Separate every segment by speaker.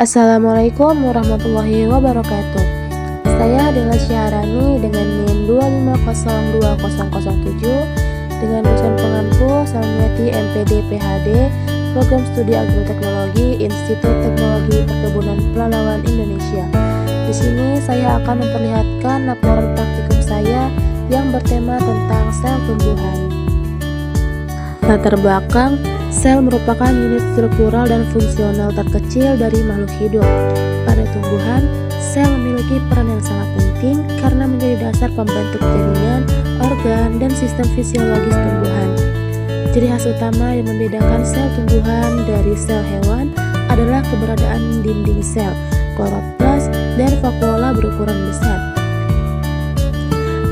Speaker 1: Assalamualaikum warahmatullahi wabarakatuh. Saya adalah Syahrani dengan NIM 2502007 dengan dosen pengampu Salmiati MPD PhD Program Studi Agroteknologi Institut Teknologi Perkebunan Pelalawan Indonesia. Di sini saya akan memperlihatkan laporan praktikum saya yang bertema tentang sel tumbuhan. Latar belakang, sel merupakan unit struktural dan fungsional terkecil dari makhluk hidup. Pada tumbuhan, sel memiliki peran yang sangat penting karena menjadi dasar pembentuk jaringan, organ, dan sistem fisiologis tumbuhan. Ciri khas utama yang membedakan sel tumbuhan dari sel hewan adalah keberadaan dinding sel, kloroplas, dan vakuola berukuran besar.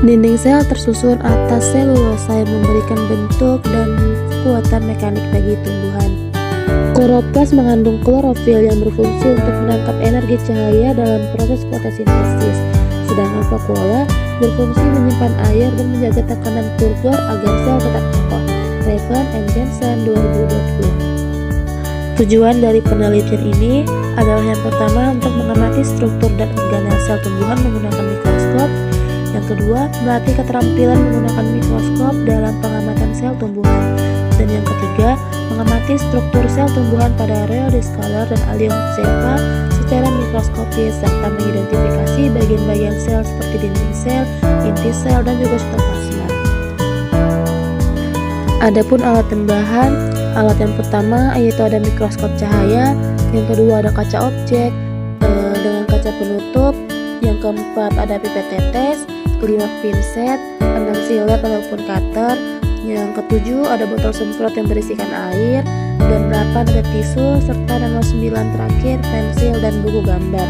Speaker 1: Dinding sel tersusun atas selulosa yang memberikan bentuk dan kekuatan mekanik bagi tumbuhan. Kloroplas mengandung klorofil yang berfungsi untuk menangkap energi cahaya dalam proses fotosintesis, sedangkan vakuola berfungsi menyimpan air dan menjaga tekanan turgor agar sel tetap kokoh. Raven and Jensen 2020. Tujuan dari penelitian ini adalah yang pertama untuk mengamati struktur dan organel sel tumbuhan menggunakan mikroskop. Yang kedua, melatih keterampilan menggunakan mikroskop dalam pengamatan sel tumbuhan. Dan yang ketiga, mengamati struktur sel tumbuhan pada rheodiscaler dan allium cepa secara mikroskopis serta mengidentifikasi bagian-bagian sel seperti dinding sel, inti sel, dan juga sitoplasma. Adapun alat tambahan, alat yang pertama yaitu ada mikroskop cahaya, yang kedua ada kaca objek dengan kaca penutup, yang keempat ada pipet tetes, 5 pinset, 6 silet ataupun cutter, yang ketujuh ada botol semprot yang berisikan air, dan 8 ada tisu, serta nomor 9 terakhir pensil dan buku gambar.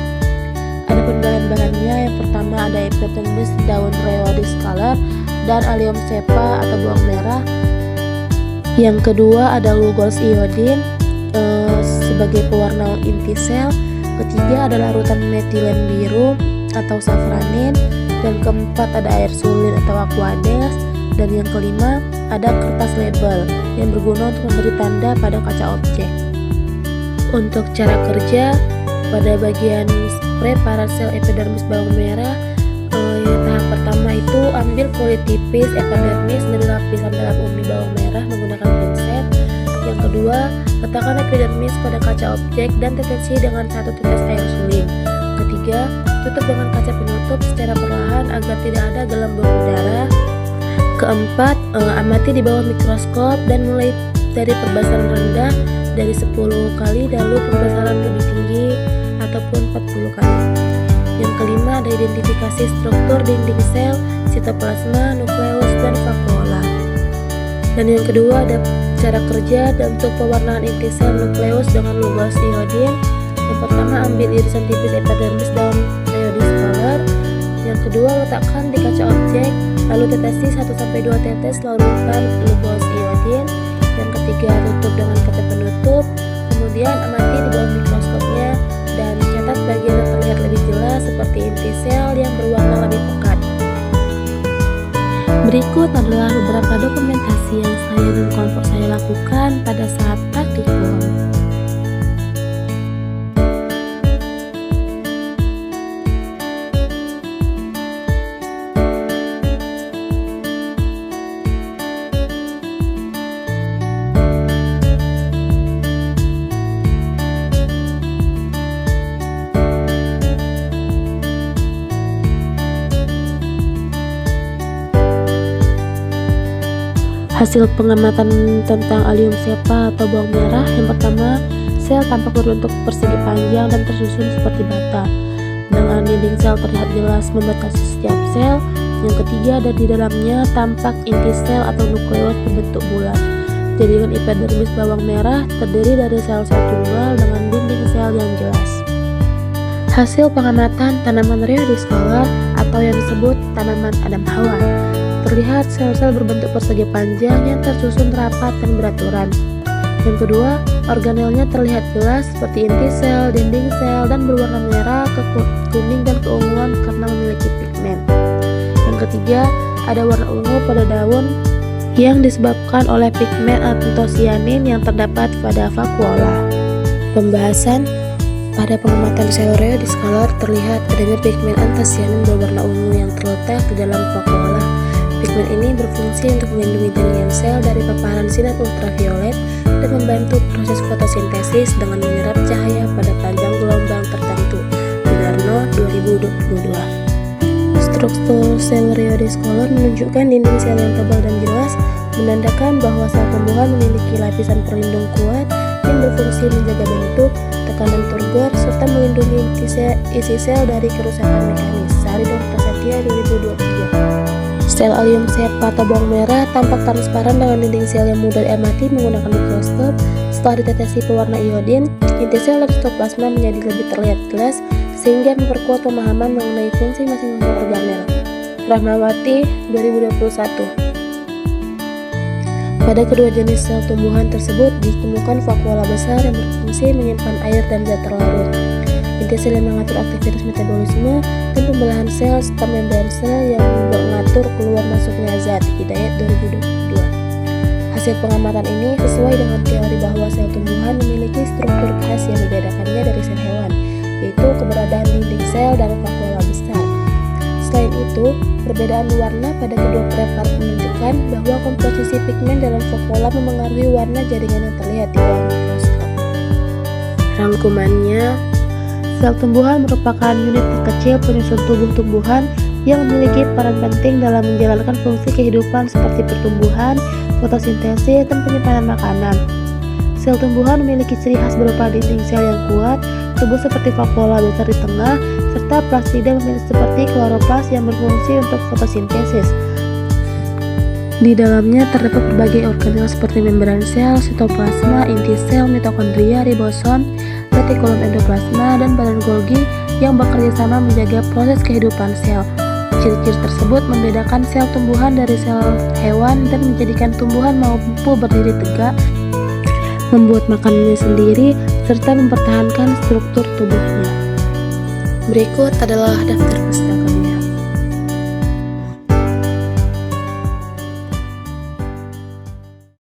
Speaker 1: Adapun bahan-bahannya, yang pertama ada epidermis daun rheodiscaler dan allium cepa atau bawang merah. Yang kedua ada Lugol's iodine sebagai pewarna inti sel. Ketiga adalah larutan metilen biru atau safranin, dan keempat ada air sulin atau aqueous, dan yang kelima ada kertas label yang berguna untuk memberi tanda pada kaca objek. Untuk cara kerja, pada bagian preparat sel epidermis bawang merah, tahap pertama itu ambil kulit tipis epidermis dari lapisan dalam umbi bawang merah menggunakan pinset. Yang kedua, letakkan epidermis pada kaca objek dan tetesi dengan 1 tetes air sulin. Ketiga, tutup dengan kaca penutup secara perlahan agar tidak ada gelembung udara. Keempat, amati di bawah mikroskop dan mulai dari perbasaran rendah dari 10 kali lalu perbasaran lebih tinggi ataupun 40 kali. Yang kelima ada identifikasi struktur dinding sel, sitoplasma, nukleus, dan vakuola. Dan yang kedua ada cara kerja dan untuk pewarnaan inti sel nukleus dengan Lugol's iodine. Yang pertama ambil irisan tipis epidermis daun rheodiscaler. Yang kedua letakkan di kaca objek, lalu tetesi 1-2 tetes larutan Lugol's iodine. Yang ketiga tutup dengan kaca penutup. Kemudian amati di bawah mikroskopnya dan catat bagian yang terlihat lebih jelas seperti inti sel yang berwarna lebih pekat. Berikut adalah beberapa dokumentasi yang saya dan kelompok saya lakukan pada saat praktikum. Hasil pengamatan tentang allium cepa atau bawang merah, yang pertama, sel tampak berbentuk persegi panjang dan tersusun seperti bata, dengan dinding sel terlihat jelas membatasi setiap sel. Yang ketiga, ada di dalamnya tampak inti sel atau nukleus berbentuk bulat. Jaringan epidermis bawang merah terdiri dari sel-sel tunggal dengan dinding sel yang jelas. Hasil pengamatan tanaman rheodiscaler atau yang disebut tanaman Adam Hawa. Terlihat sel-sel berbentuk persegi panjang yang tersusun rapat dan beraturan. Yang kedua, organelnya terlihat jelas seperti inti sel, dinding sel, dan berwarna merah, kuning, dan keunguan karena memiliki pigmen. Yang ketiga, ada warna ungu pada daun yang disebabkan oleh pigmen antosianin yang terdapat pada vakuola. Pembahasan Pada pengamatan sel radioscalar terlihat adanya pigmen antosianin berwarna ungu yang terletak di dalam vakuola. Pigmen ini berfungsi untuk melindungi jaringan sel dari paparan sinar ultraviolet dan membantu proses fotosintesis dengan menyerap cahaya pada panjang gelombang tertentu. Winarno 2022. Struktur sel radioscalar menunjukkan dinding sel yang tebal dan jelas, menandakan bahwa sel tumbuhan memiliki lapisan pelindung kuat yang berfungsi menjaga bentuk, tekanan turgor, serta melindungi isi sel dari kerusakan mekanis. Saridon Prasetya 2023. Sel alium cepa atau bawang merah tampak transparan dengan dinding sel yang mudah diamati menggunakan mikroskop. Setelah ditetesi pewarna iodin, inti sel dan sitoplasma menjadi lebih terlihat jelas sehingga memperkuat pemahaman mengenai fungsi masing-masing organel. Rahmawati 2021. Pada kedua jenis sel tumbuhan tersebut ditemukan vakuola besar yang berfungsi menyimpan air dan zat terlarut. Inti sel yang mengatur aktivitas metabolisme dan pembelahan sel serta membran sel yang mengatur keluar masuknya zat. Hidayat 2022. Hasil pengamatan ini sesuai dengan teori bahwa sel tumbuhan memiliki struktur khas yang membedakannya dari sel hewan, yaitu keberadaan dinding sel dan vakuola besar. Selain itu, perbedaan warna pada kedua preparat menunjukkan bahwa komposisi pigmen dalam vakuola memengaruhi warna jaringan yang terlihat di bawah mikroskop. Rangkumannya, sel tumbuhan merupakan unit terkecil penyusun tubuh tumbuhan yang memiliki peran penting dalam menjalankan fungsi kehidupan seperti pertumbuhan, fotosintesis, dan penyimpanan makanan. Sel tumbuhan memiliki ciri khas berupa dinding sel yang kuat, tubuh seperti vakuola besar di tengah, serta plastida memiliki seperti kloroplas yang berfungsi untuk fotosintesis. Di dalamnya terdapat berbagai organel seperti membran sel, sitoplasma, inti sel, mitokondria, ribosom, retikulum endoplasma, dan badan Golgi yang bekerja sama menjaga proses kehidupan sel. Ciri-ciri tersebut membedakan sel tumbuhan dari sel hewan dan menjadikan tumbuhan mampu berdiri tegak, membuat makanannya sendiri, serta mempertahankan struktur tubuhnya. Berikut adalah daftar pustakamnya.